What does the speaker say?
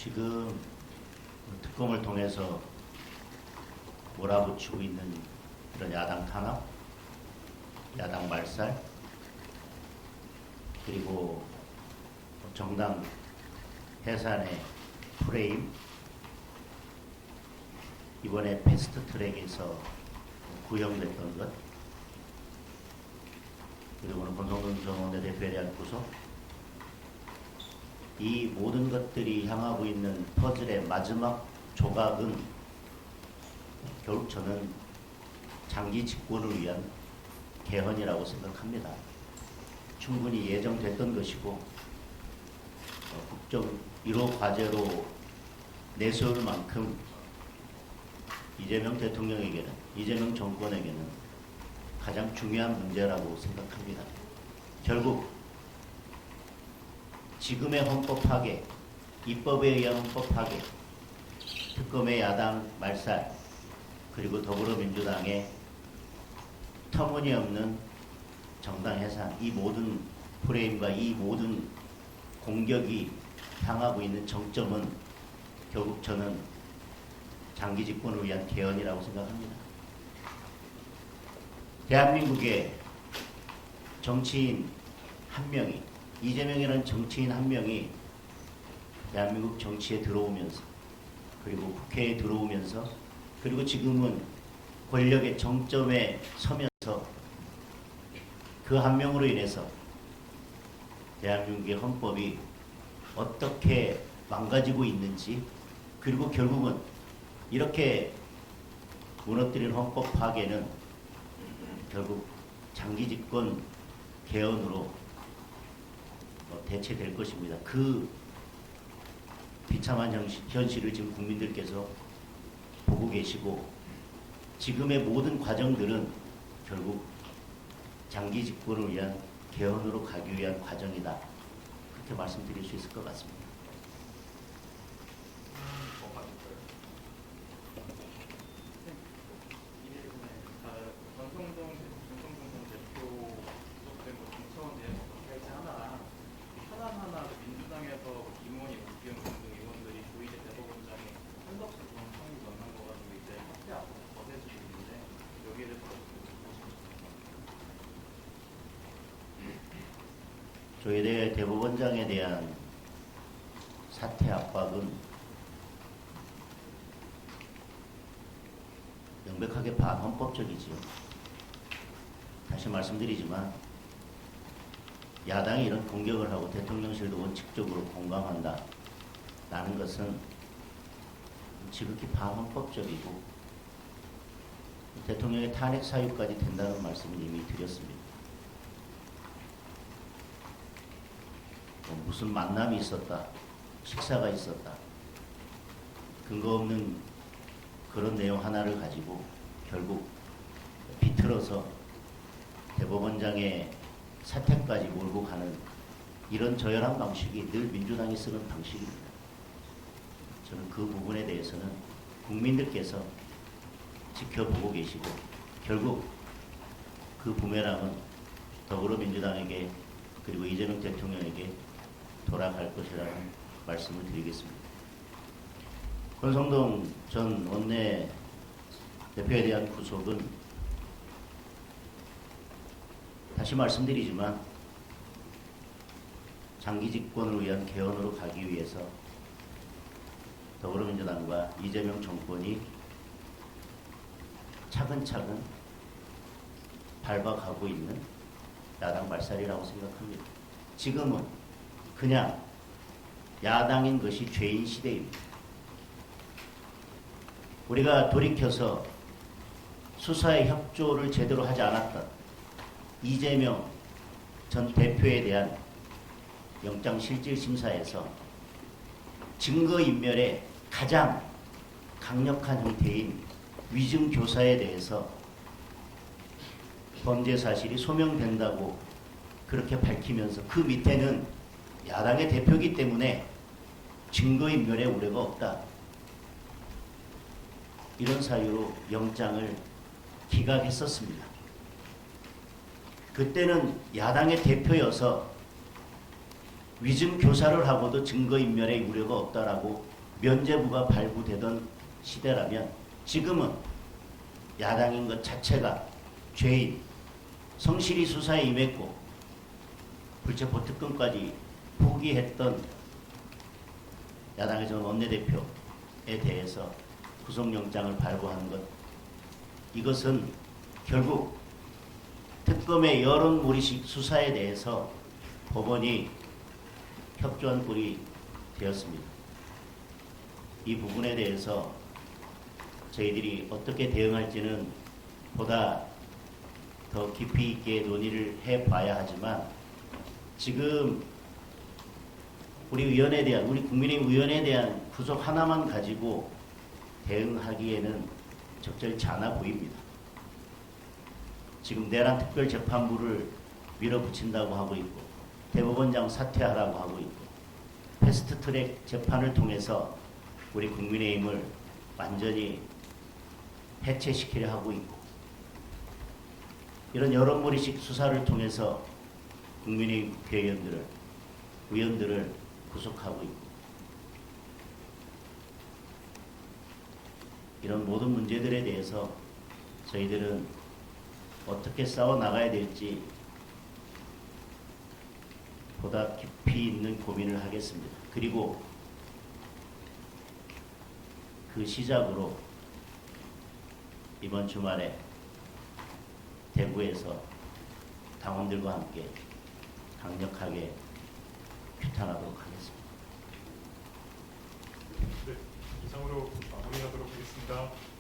지금 특검을 통해서 몰아붙이고 있는 이런 야당 탄압, 야당 말살, 그리고 정당 해산의 프레임, 이번에 패스트트랙에서 구형됐던 것, 그리고 오늘 권성동 전 원내대표에 대한 구속, 이 모든 것들이 향하고 있는 퍼즐의 마지막 조각은 결국 저는 장기 집권을 위한 개헌이라고 생각합니다. 충분히 예정됐던 것이고 국정 1호 과제로 내세울 만큼 이재명 대통령에게는, 이재명 정권에게는 가장 중요한 문제라고 생각합니다. 결국 지금의 헌법 파괴, 입법에 의한 헌법 파괴, 특검의 야당 말살, 그리고 더불어민주당의 터무니없는 정당 해산, 이 모든 프레임과 이 모든 공격이 향하고 있는 정점은 결국 저는 장기 집권을 위한 개헌이라고 생각합니다. 대한민국의 정치인 한 명이, 이재명이라는 정치인 한 명이 대한민국 정치에 들어오면서, 그리고 국회에 들어오면서, 그리고 지금은 권력의 정점에 서면서 그 한 명으로 인해서 대한민국의 헌법이 어떻게 망가지고 있는지, 그리고 결국은 이렇게 무너뜨린 헌법 파괴는 결국 장기 집권 개헌으로 대체될 것입니다. 그 비참한 현실을 지금 국민들께서 보고 계시고, 지금의 모든 과정들은 결국 장기 집권을 위한 개헌으로 가기 위한 과정이다. 그렇게 말씀드릴 수 있을 것 같습니다. 저희 대법원장에 대한 사퇴 압박은 명백하게 반헌법적이지요. 다시 말씀드리지만 야당이 이런 공격을 하고 대통령실도 원칙적으로 공감한다 라는 것은 지극히 반헌법적이고 대통령의 탄핵 사유까지 된다는 말씀을 이미 드렸습니다. 무슨 만남이 있었다, 식사가 있었다, 근거 없는 그런 내용 하나를 가지고 결국 비틀어서 대법원장의 사퇴까지 몰고 가는 이런 저열한 방식이 늘 민주당이 쓰는 방식입니다. 저는 그 부분에 대해서는 국민들께서 지켜보고 계시고 결국 그 부메랑은 더불어민주당에게 그리고 이재명 대통령에게 돌아갈 것이라는 말씀을 드리겠습니다. 권성동 전 원내 대표에 대한 구속은 다시 말씀드리지만 장기 집권을 위한 개헌으로 가기 위해서 더불어민주당과 이재명 정권이 차근차근 밟아가고 있는 야당 말살이라고 생각합니다. 지금은 그냥 야당인 것이 죄인 시대입니다. 우리가 돌이켜서 수사의 협조를 제대로 하지 않았던 이재명 전 대표에 대한 영장실질심사에서 증거인멸의 가장 강력한 형태인 위증교사에 대해서 범죄 사실이 소명된다고 그렇게 밝히면서 그 밑에는 야당의 대표이기 때문에 증거인멸의 우려가 없다, 이런 사유로 영장을 기각했었습니다. 그때는 야당의 대표여서 위증교사를 하고도 증거인멸의 우려가 없다라고 면죄부가 발부되던 시대라면 지금은 야당인 것 자체가 죄인, 성실히 수사에 임했고 불체포 특권까지 포기했던 야당의 전 원내대표에 대해서 구속영장을 발부하는 것, 이것은 결국 특검의 여론몰이식 수사에 대해서 법원이 협조한 꼴이 되었습니다. 이 부분에 대해서 저희들이 어떻게 대응할지는 보다 더 깊이 있게 논의를 해봐야 하지만, 지금 우리 의원에 대한, 우리 국민의힘 의원에 대한 구속 하나만 가지고 대응하기에는 적절치 않아 보입니다. 지금 내란 특별재판부를 밀어붙인다고 하고 있고, 대법원장 사퇴하라고 하고 있고, 패스트트랙 재판을 통해서 우리 국민의힘을 완전히 해체시키려 하고 있고, 이런 여론몰이식 수사를 통해서 국민의힘 국회의원들을, 의원들을 구속하고 있고, 이런 모든 문제들에 대해서 저희들은 어떻게 싸워 나가야 될지 보다 깊이 있는 고민을 하겠습니다. 그리고 그 시작으로 이번 주말에 대구에서 당원들과 함께 강력하게 규탄하도록 하겠습니다. 네, 이상으로 마무리하도록 하겠습니다.